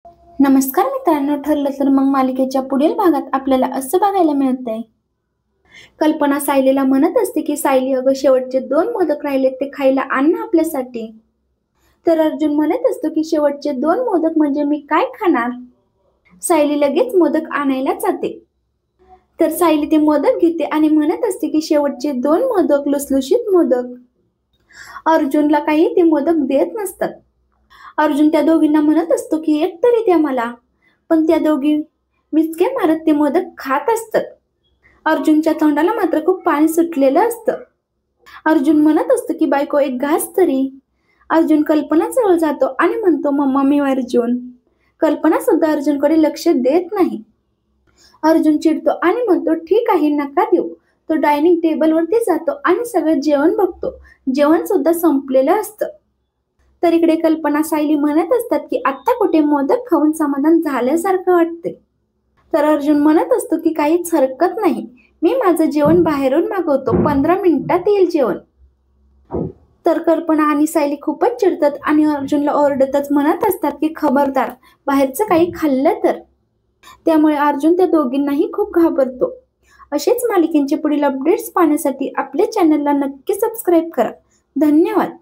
नमस्कार मित्रांनो, ठरलं तर मग मालिकेच्या पुढील भागात आपल्याला असं बघायला मिळतंय. कल्पना सायलीला म्हणत असते की सायली अगं शेवटचे 2 मोदक राहिलेत ते खायला आण ना आपल्यासाठी. तर अर्जुन म्हणत असतो की शेवटचे 2 मोदक म्हणजे मी काय खाणार? सायली लगेच मोदक आणायला जाते. तर सायली ते मोदक घेते आणि म्हणत असते की शेवटचे 2 मोदक लुसलुशीत मोदक. अर्जुनला काही ते मोदक देत नसतात. अर्जुन त्या दोघींना म्हणत असतो की एक तरी द्या मला, पण त्या दोघी मिचके मारत ते मोदक खात असतात. अर्जुनच्या तोंडाला मात्र खूप पाणी सुटलेलं असतं. अर्जुन म्हणत असतो की बायको एक घास तरी. अर्जुन कल्पनाजवळ जातो आणि म्हणतो मम्मा मी अर्जुन. कल्पना सुद्धा अर्जुनकडे लक्ष देत नाही. अर्जुन चिडतो आणि म्हणतो ठीक आहे नका देऊ. तो डायनिंग टेबलवरती जातो आणि सगळं जेवण बघतो. जेवण सुद्धा संपलेलं असतं. तर इकडे कल्पना सायली म्हणत असतात की आत्ता कुठे मोदक खाऊन समाधान झाल्यासारखं वाटते. तर अर्जुन म्हणत असतो की काहीच हरकत नाही, मी माझं जेवण बाहेरून मागवतो, 15 मिनिटात येईल जेवण. तर कल्पना आणि सायली खूपच चिडतात आणि अर्जुनला ओरडतच म्हणत असतात की खबरदार बाहेरचं काही खाल्लं तर. त्यामुळे अर्जुन त्या दोघींनाही खूप घाबरतो. असेच मालिकेचे पुढील अपडेट्स पाहण्यासाठी आपल्या चॅनलला नक्की सबस्क्राईब करा. धन्यवाद.